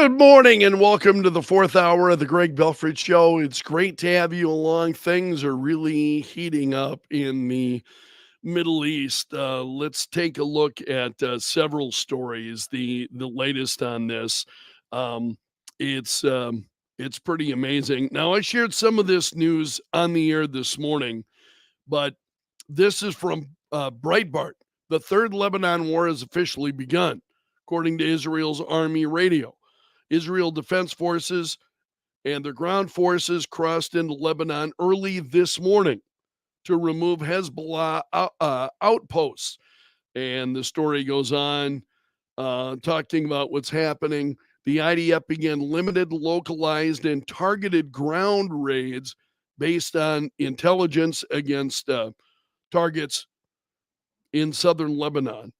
Good morning and welcome to the fourth hour of the Greg Belfrage Show. It's great to have you along. Things are really heating up in the Middle East. Let's take a look at several stories. The latest on this, um, it's um, it's pretty amazing. Now, I shared some of this news on the air this morning, but this is from Breitbart. The third Lebanon war has officially begun, according to Israel's Army radio. Israel Defense Forces and their ground forces crossed into Lebanon early this morning to remove Hezbollah outposts. And the story goes on, talking about what's happening. The IDF began limited, localized, and targeted ground raids based on intelligence against targets in southern Lebanon.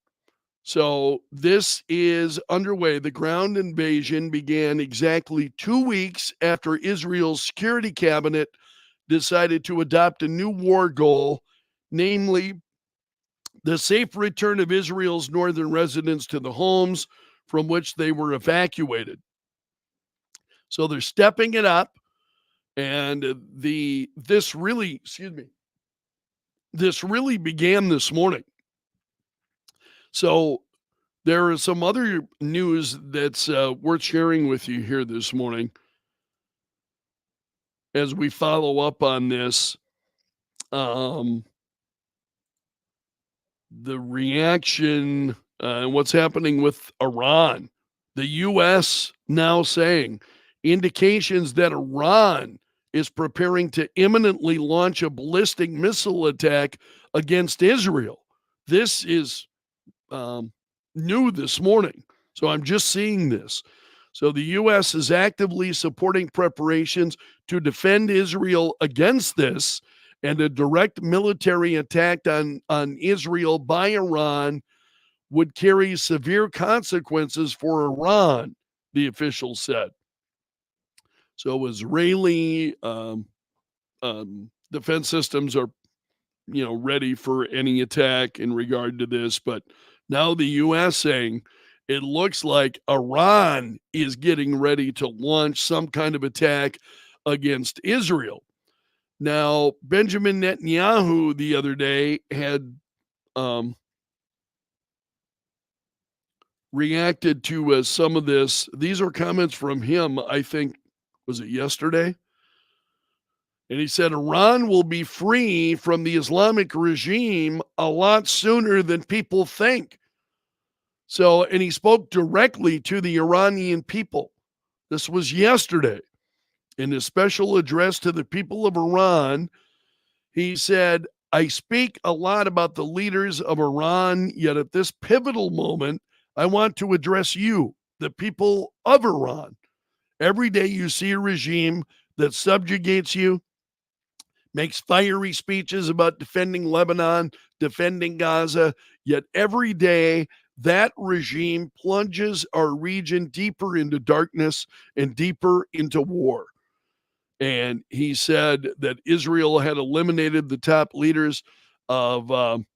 So this is underway. The ground invasion began exactly 2 weeks after Israel's security cabinet decided to adopt a new war goal, namely the safe return of Israel's northern residents to the homes from which they were evacuated. So they're stepping it up, and this really began this morning. So there is some other news that's worth sharing with you here this morning as we follow up on this. The reaction and what's happening with Iran. The U.S. now saying indications that Iran is preparing to imminently launch a ballistic missile attack against Israel. This is new this morning. So I'm just seeing this. So the U.S. is actively supporting preparations to defend Israel against this, and a direct military attack on Israel by Iran would carry severe consequences for Iran, the official said. So Israeli defense systems are, ready for any attack in regard to this, but now the U.S. saying it looks like Iran is getting ready to launch some kind of attack against Israel. Now, Benjamin Netanyahu the other day had reacted to some of this. These are comments from him, I think, was it yesterday? And he said, Iran will be free from the Islamic regime a lot sooner than people think. So, and he spoke directly to the Iranian people. This was yesterday. In his special address to the people of Iran, he said, I speak a lot about the leaders of Iran, yet at this pivotal moment, I want to address you, the people of Iran. Every day you see a regime that subjugates you, makes fiery speeches about defending Lebanon, defending Gaza, yet every day that regime plunges our region deeper into darkness and deeper into war. And he said that Israel had eliminated the top leaders of one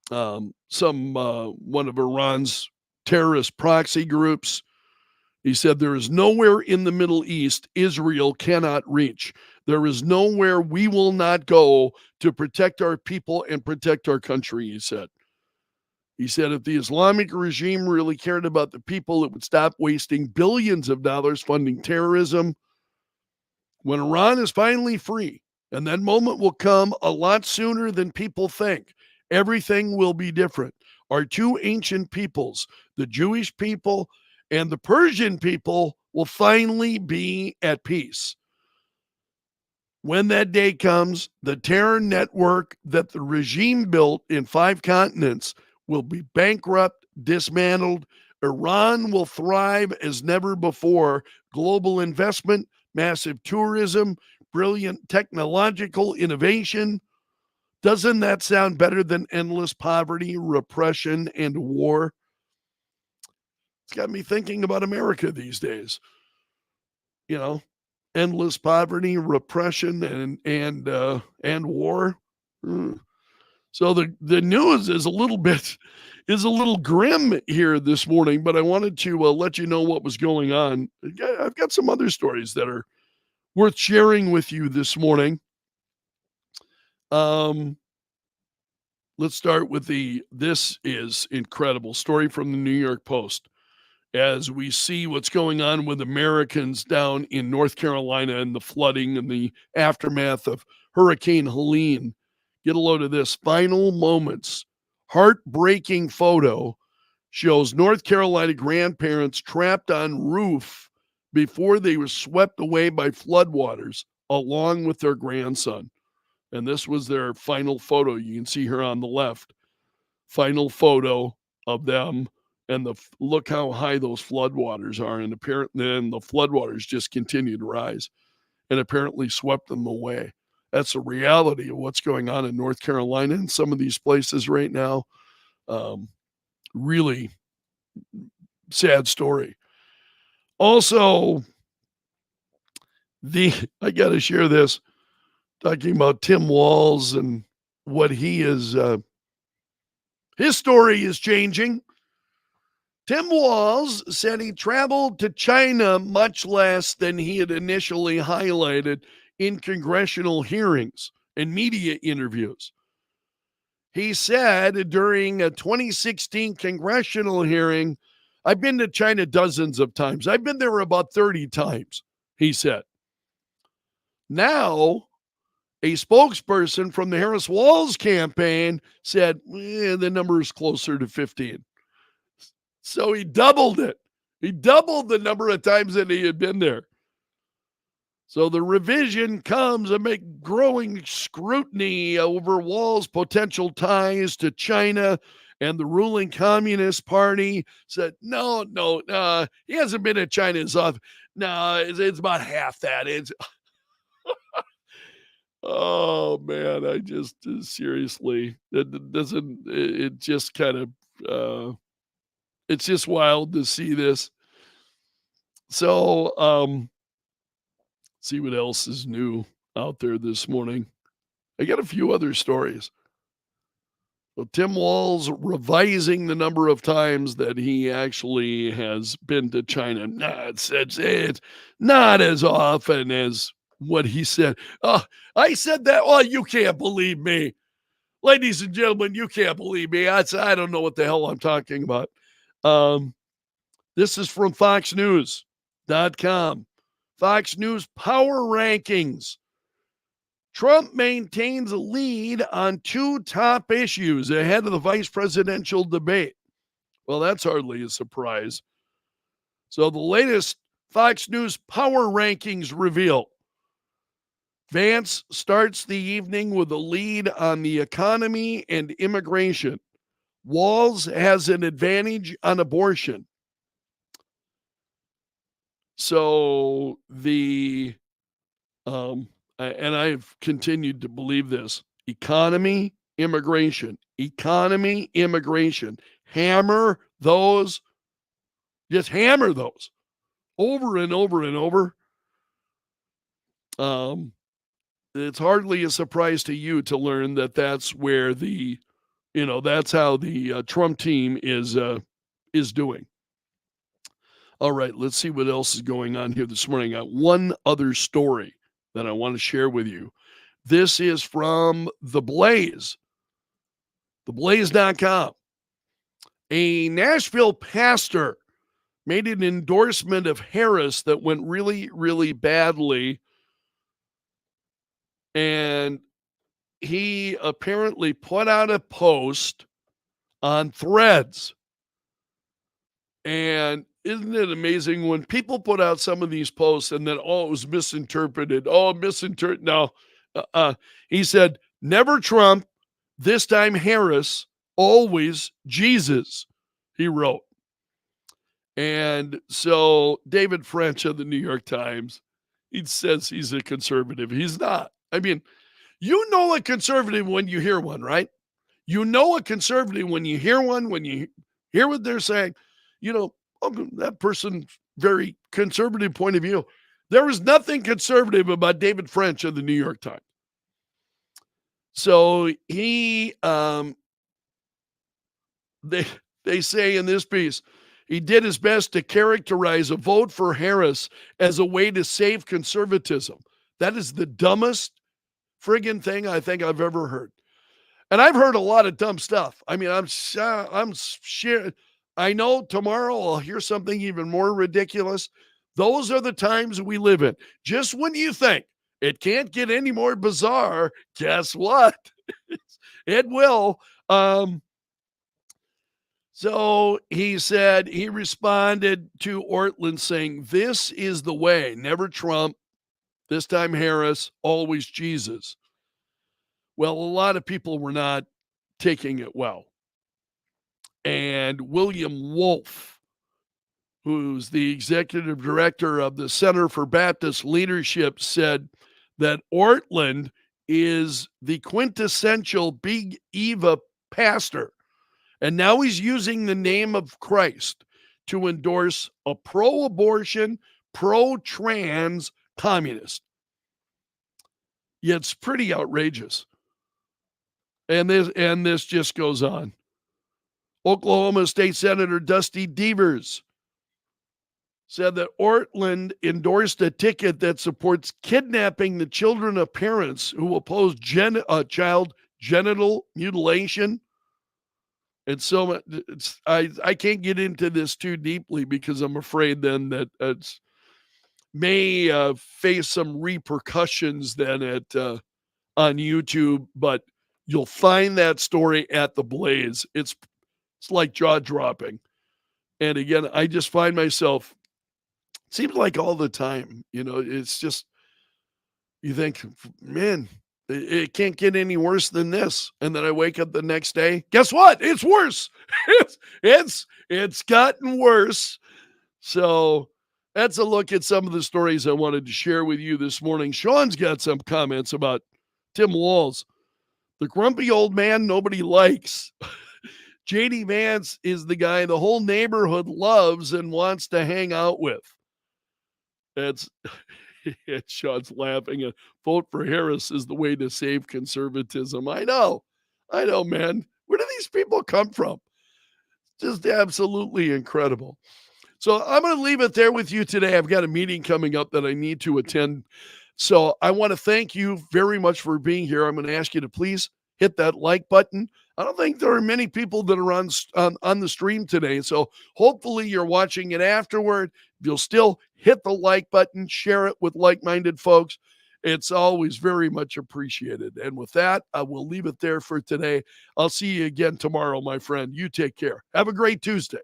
of Iran's terrorist proxy groups. He said, there is nowhere in the Middle East Israel cannot reach. There is nowhere we will not go to protect our people and protect our country, he said. He said, if the Islamic regime really cared about the people, it would stop wasting billions of dollars funding terrorism. When Iran is finally free, and that moment will come a lot sooner than people think, everything will be different. Our two ancient peoples, the Jewish people and the Persian people, will finally be at peace. When that day comes, the terror network that the regime built in 5 continents will be bankrupt, dismantled. Iran will thrive as never before. Global investment, massive tourism, brilliant technological innovation. Doesn't that sound better than endless poverty, repression, and war? It's got me thinking about America these days. Endless poverty, repression, and war. So the news is a little grim here this morning, but I wanted to let you know what was going on. I've got some other stories that are worth sharing with you this morning. Um, let's start with this is incredible story from the New York Post as we see what's going on with Americans down in North Carolina and the flooding and the aftermath of Hurricane Helene. Get a load of this. Final moments. Heartbreaking photo shows North Carolina grandparents trapped on roof before they were swept away by floodwaters along with their grandson. And this was their final photo. You can see here on the left. Final photo of them and look how high those floodwaters are. And apparently then the floodwaters just continue to rise and apparently swept them away. That's a reality of what's going on in North Carolina and some of these places right now. Really sad story. Also, I got to share this, talking about Tim Walz and what he is. His story is changing. Tim Walz said he traveled to China much less than he had initially highlighted in congressional hearings and media interviews. He said during a 2016 congressional hearing, I've been to China dozens of times. I've been there about 30 times, he said. Now, a spokesperson from the Harris Walz campaign said the number is closer to 15. So he doubled it. He doubled the number of times that he had been there. So the revision comes amid growing scrutiny over Walz's potential ties to China, and the ruling Communist Party said, no, he hasn't been to China as often. No, it's about half that. It's oh man, I just seriously, it doesn't. It just kind of. It's just wild to see this. So, see what else is new out there this morning. I got a few other stories. So Tim Walz revising the number of times that he actually has been to China. Nah, it's not as often as what he said. Oh, I said that. Oh, you can't believe me. Ladies and gentlemen, you can't believe me. I don't know what the hell I'm talking about. This is from FoxNews.com. Fox News Power Rankings. Trump maintains a lead on two top issues ahead of the vice presidential debate. Well, that's hardly a surprise. So the latest Fox News Power Rankings reveal. Vance starts the evening with a lead on the economy and immigration. Walz has an advantage on abortion. So and I've continued to believe this, economy, immigration, hammer those, just hammer those over and over and over. It's hardly a surprise to you to learn that that's where that's how the Trump team is doing. All right, let's see what else is going on here this morning. I got one other story that I want to share with you. This is from The Blaze, theblaze.com. A Nashville pastor made an endorsement of Harris that went really, really badly. And he apparently put out a post on Threads. And isn't it amazing when people put out some of these posts and then, it was misinterpreted. No. He said, never Trump, this time Harris, always Jesus, he wrote. And so David French of the New York Times, he says he's a conservative. He's not. I mean, you know a conservative when you hear one, right? You know a conservative when you hear one, when you hear what they're saying. That person's very conservative point of view. There was nothing conservative about David French of the New York Times. So they they say in this piece, he did his best to characterize a vote for Harris as a way to save conservatism. That is the dumbest friggin' thing I think I've ever heard. And I've heard a lot of dumb stuff. I mean, I'm sure I know tomorrow I'll hear something even more ridiculous. Those are the times we live in. Just when you think it can't get any more bizarre, guess what? It will. So he said he responded to Ortland saying, "This is the way, never Trump, this time Harris, always Jesus." Well, a lot of people were not taking it well. And William Wolf, who's the executive director of the Center for Baptist Leadership, said that Ortland is the quintessential Big Eva pastor. And now he's using the name of Christ to endorse a pro abortion, pro trans communist. Yeah, it's pretty outrageous. And this just goes on. Oklahoma State Senator Dusty Devers said that Ortland endorsed a ticket that supports kidnapping the children of parents who oppose child genital mutilation. And so I can't get into this too deeply because I'm afraid then that it's may face some repercussions then at on YouTube, but you'll find that story at the Blaze. It's like jaw dropping. And again, I just find myself, it seems like all the time, it's just, you think, man, it can't get any worse than this. And then I wake up the next day. Guess what? It's worse. It's gotten worse. So that's a look at some of the stories I wanted to share with you this morning. Sean's got some comments about Tim Walz, the grumpy old man nobody likes. JD Vance is the guy the whole neighborhood loves and wants to hang out with. That's Sean's laughing. Vote for Harris is the way to save conservatism. I know, man. Where do these people come from? Just absolutely incredible. So I'm going to leave it there with you today. I've got a meeting coming up that I need to attend. So I want to thank you very much for being here. I'm going to ask you to please hit that like button. I don't think there are many people that are on the stream today. So hopefully you're watching it afterward. If you'll still hit the like button, share it with like-minded folks. It's always very much appreciated. And with that, I will leave it there for today. I'll see you again tomorrow, my friend. You take care. Have a great Tuesday.